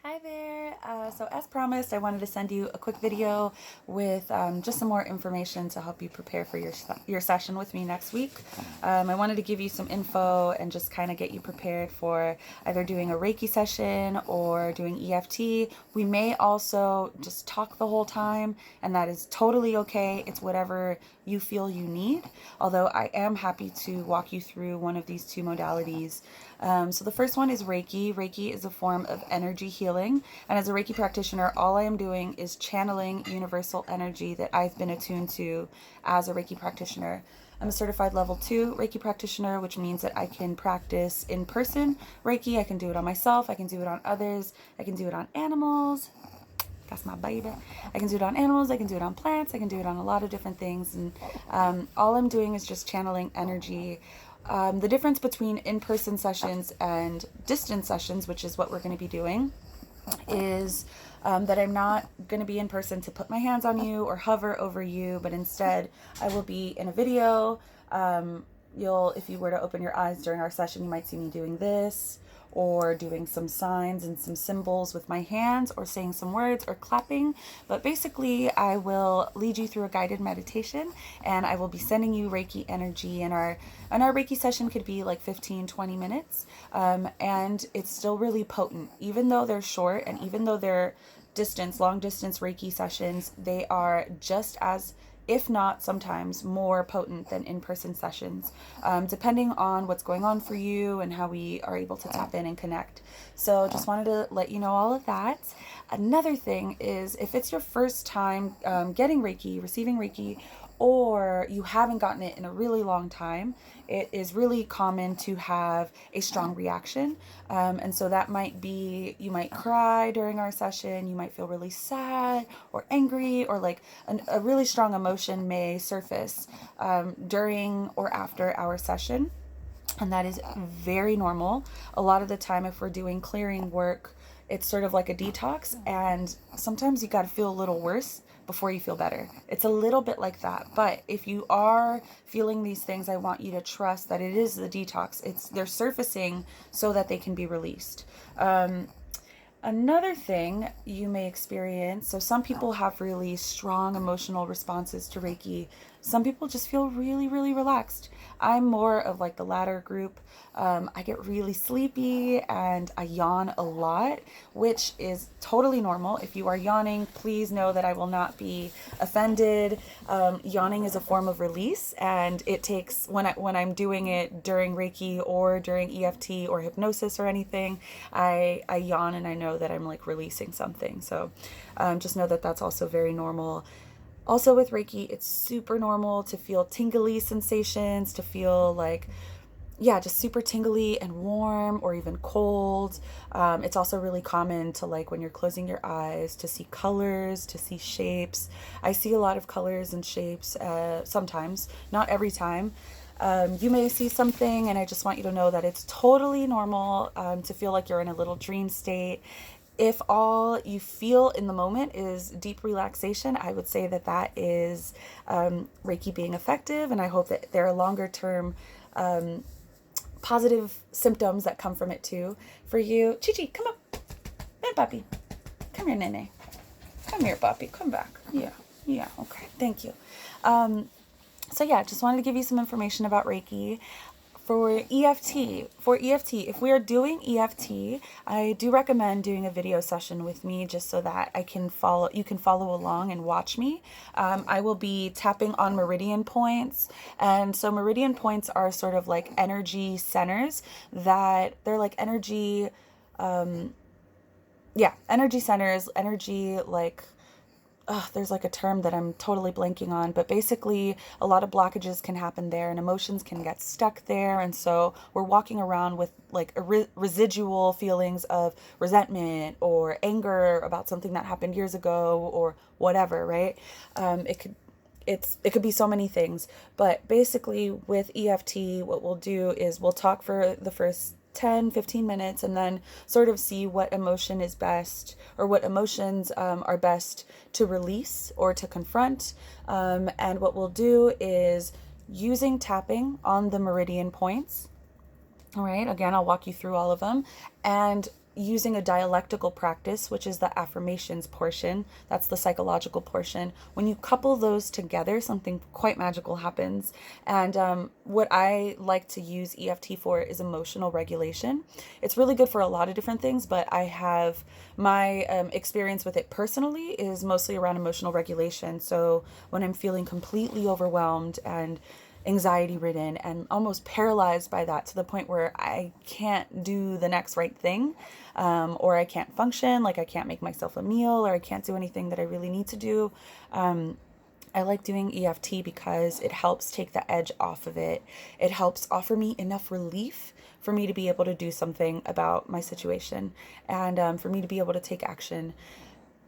Hi there. So as promised, I wanted to send you a quick video with just some more information to help you prepare for your session with me next week. I wanted to give you some info and just kind of get you prepared for either doing a Reiki session or doing EFT. We may also just talk the whole time, and that is totally okay. It's whatever you feel you need, although I am happy to walk you through one of these two modalities. So the first one is Reiki. Reiki is a form of energy healing, and as a Reiki practitioner, all I am doing is channeling universal energy that I've been attuned to as a Reiki practitioner. I'm a certified level 2 Reiki practitioner, which means that I can practice in person Reiki. I can do it on myself, I can do it on others, I can do it on animals. That's my baby. I can do it on animals, I can do it on plants, I can do it on a lot of different things. And all I'm doing is just channeling energy. The difference between in-person sessions and distance sessions, which is what we're going to be doing, is that I'm not going to be in person to put my hands on you or hover over you, but instead I will be in a video. If you were to open your eyes during our session, you might see me doing this, or doing some signs and some symbols with my hands, or saying some words, or clapping. But basically, I will lead you through a guided meditation, and I will be sending you Reiki energy. And our Reiki session could be like 15-20 minutes, and it's still really potent. Even though they're short, and even though they're long distance Reiki sessions, they are just as, if not sometimes more potent than in-person sessions, depending on what's going on for you and how we are able to tap in and connect. So just wanted to let you know all of that. Another thing is, if it's your first time getting Reiki, receiving Reiki, or you haven't gotten it in a really long time, it is really common to have a strong reaction. And so that might be, you might cry during our session, you might feel really sad or angry, or like a really strong emotion may surface during or after our session. And that is very normal. A lot of the time, if we're doing clearing work, it's sort of like a detox, and sometimes you got to feel a little worse before you feel better. It's a little bit like that. But if you are feeling these things, I want you to trust that it is the detox. They're surfacing so that they can be released. Another thing you may experience, so some people have really strong emotional responses to Reiki. Some people just feel really, really relaxed. I'm more of like the latter group. I get really sleepy and I yawn a lot, which is totally normal. If you are yawning, please know that I will not be offended. Yawning is a form of release, and it takes, when I'm doing it during Reiki or during EFT or hypnosis or anything, I yawn, and I know that I'm like releasing something. So just know that that's also very normal. Also with Reiki, it's super normal to feel tingly sensations, to feel like, just super tingly and warm, or even cold. It's also really common to, like, when you're closing your eyes, to see colors, to see shapes. I see a lot of colors and shapes sometimes, not every time. You may see something, and I just want you to know that it's totally normal to feel like you're in a little dream state. If all you feel in the moment is deep relaxation, I would say that that is Reiki being effective, and I hope that there are longer term positive symptoms that come from it too for you. Chi-Chi, come up. Hey, puppy. Come here, Nene. Come here, puppy. Come back. Yeah, okay. Thank you. Just wanted to give you some information about Reiki. For EFT, if we are doing EFT, I do recommend doing a video session with me, just so that you can follow along and watch me. I will be tapping on meridian points. And so meridian points are sort of like energy centers, that they're like energy centers, energy, like, there's like a term that I'm totally blanking on, but basically a lot of blockages can happen there, and emotions can get stuck there. And so we're walking around with like residual feelings of resentment or anger about something that happened years ago, or whatever, right? It could be so many things, but basically with EFT, what we'll do is we'll talk for the first 10-15 minutes, and then sort of see what emotion is best, or what emotions are best to release or to confront. And what we'll do is, using tapping on the meridian points, all right, again, I'll walk you through all of them, and using a dialectical practice, which is the affirmations portion, that's the psychological portion. When you couple those together, something quite magical happens. And what I like to use EFT for is emotional regulation. It's really good for a lot of different things, but I have my experience with it personally is mostly around emotional regulation. So when I'm feeling completely overwhelmed and anxiety ridden and almost paralyzed by that to the point where I can't do the next right thing, or I can't function, like I can't make myself a meal, or I can't do anything that I really need to do. I like doing EFT because it helps take the edge off of it. It helps offer me enough relief for me to be able to do something about my situation, and for me to be able to take action.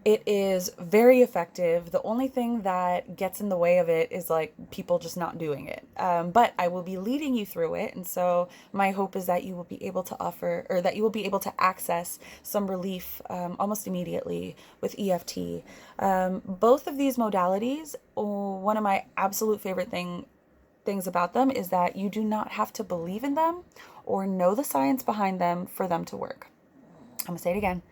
It is very effective. The only thing that gets in the way of it is like people just not doing it. But I will be leading you through it. And so my hope is that you will be able to offer, or that you will be able to access some relief almost immediately with EFT. Both of these modalities, one of my absolute favorite things about them is that you do not have to believe in them or know the science behind them for them to work. I'm gonna say it again.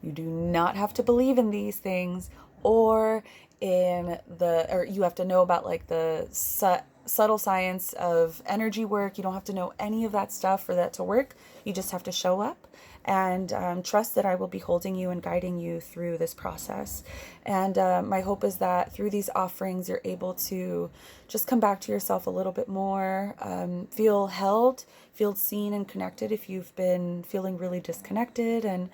You do not have to believe in these things or you have to know about like the subtle science of energy work. You don't have to know any of that stuff for that to work. You just have to show up and trust that I will be holding you and guiding you through this process. And my hope is that through these offerings, you're able to just come back to yourself a little bit more, feel held, feel seen and connected if you've been feeling really disconnected and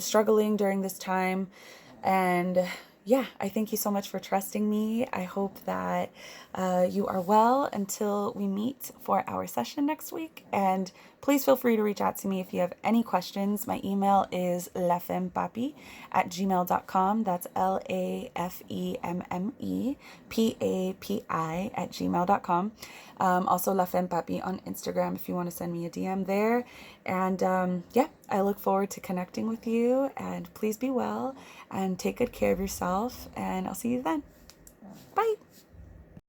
struggling during this time. And yeah, I thank you so much for trusting me. I hope that you are well until we meet for our session next week. And please feel free to reach out to me if you have any questions. My email is lafemmepapi@gmail.com. That's LAFEMMEPAPI@gmail.com. Also La Femme Papi on Instagram if you want to send me a DM there. And yeah, I look forward to connecting with you, and please be well and take good care of yourself, and I'll see you then. Bye.